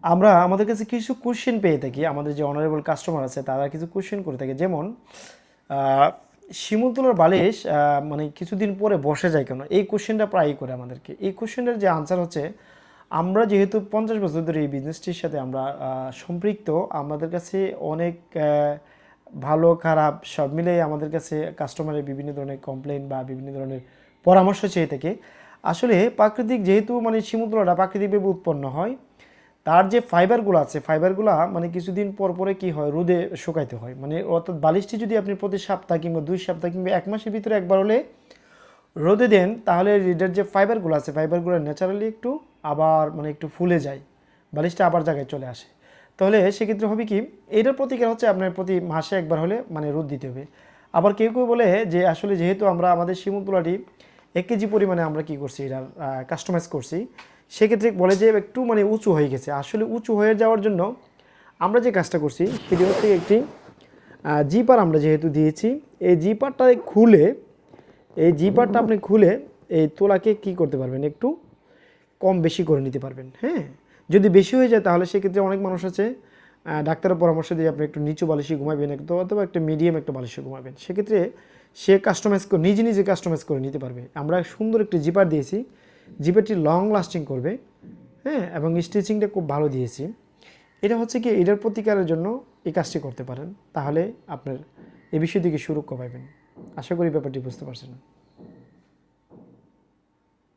আমরা আমাদের কাছে কিছু কোশ্চেন পেয়ে থাকি, আমাদের যে অনারেবল কাস্টমার আছে তারা কিছু কোশ্চেন করে থাকে, যেমন শিমুল তুলার বালিশ মানে কিছুদিন পরে বসে যায় কেন, এই কোশ্চেনটা প্রায়ই করে আমাদেরকে। এই কোশ্চেনটার যে আনসার হচ্ছে, আমরা যেহেতু 50 বছর ধরে এই বিজনেসটির সাথে আমরা সম্পৃক্ত, আমাদের কাছে অনেক ভালো খারাপ সব মিলেই আমাদের কাছে কাস্টমারের বিভিন্ন ধরনের কমপ্লেন বা বিভিন্ন ধরনের পরামর্শ চেয়ে থাকে। আসলে প্রাকৃতিক যেহেতু মানে শিমুল তুলাটা প্রাকৃতিকভাবে উৎপন্ন হয়, তার যে ফাইবারগুলো আছে ফাইবারগুলো মানে কিছুদিন পর পরে কি হয়, রোদে শুকাইতে হয়। মানে অর্থাৎ বালিশটি যদি আপনি প্রতি সপ্তাহ কিংবা 2 সপ্তাহ কিংবা 1 মাসের ভিতরে একবার হলে রোদে দেন, তাহলে এটার যে ফাইবারগুলো আছে ফাইবারগুলো ন্যাচারালি একটু আবার মানে একটু ফুলে যায়, বালিশটা আবার জায়গায় চলে আসে। তাহলে সেক্ষেত্রে হবে কি, এটার প্রতিকার হচ্ছে আপনার প্রতি মাসে একবার হলে মানে রোদ দিতে হবে। আবার কেউ কেউ বলে যে আসলে যেহেতু আমরা আমাদের শিমুল তুলাটি 1 কেজি পরিমাণে আমরা কি করছি, এটা কাস্টমাইজ করছি, সেক্ষেত্রে বলে যে একটু মানে উঁচু হয়ে গেছে। আসলে উঁচু হয়ে যাওয়ার জন্য আমরা যে কাজটা করছি সেটি হচ্ছে একটি জিপার আমরা যেহেতু দিয়েছি, এই জিপারটা খুলে, এই জিপারটা আপনি খুলে এই তোলাকে কি করতে পারবেন, একটু কম বেশি করে নিতে পারবেন। হ্যাঁ, যদি বেশি হয়ে যায় তাহলে সেক্ষেত্রে অনেক মানুষ আছে ডাক্তারের পরামর্শ দিয়ে আপনি একটু নিচু বালিশে ঘুমাবেন, একটু অথবা একটা মিডিয়াম একটা বালিশে ঘুমাবেন। সেক্ষেত্রে সে কাস্টমাইজ করে নিজে নিজে কাস্টমাইজ করে নিতে পারবে। আমরা সুন্দর একটি জিপার দিয়েছি, জিপারটি লং লাস্টিং করবে। হ্যাঁ, এবং স্টিচিংটা খুব ভালো দিয়েছি। এটা হচ্ছে কি, এটার প্রতিকারের জন্য এই কাজটি করতে পারেন, তাহলে আপনার এই বিষয় থেকে সুরক্ষা পাবেন। আশা করি ব্যাপারটি বুঝতে পারছেন।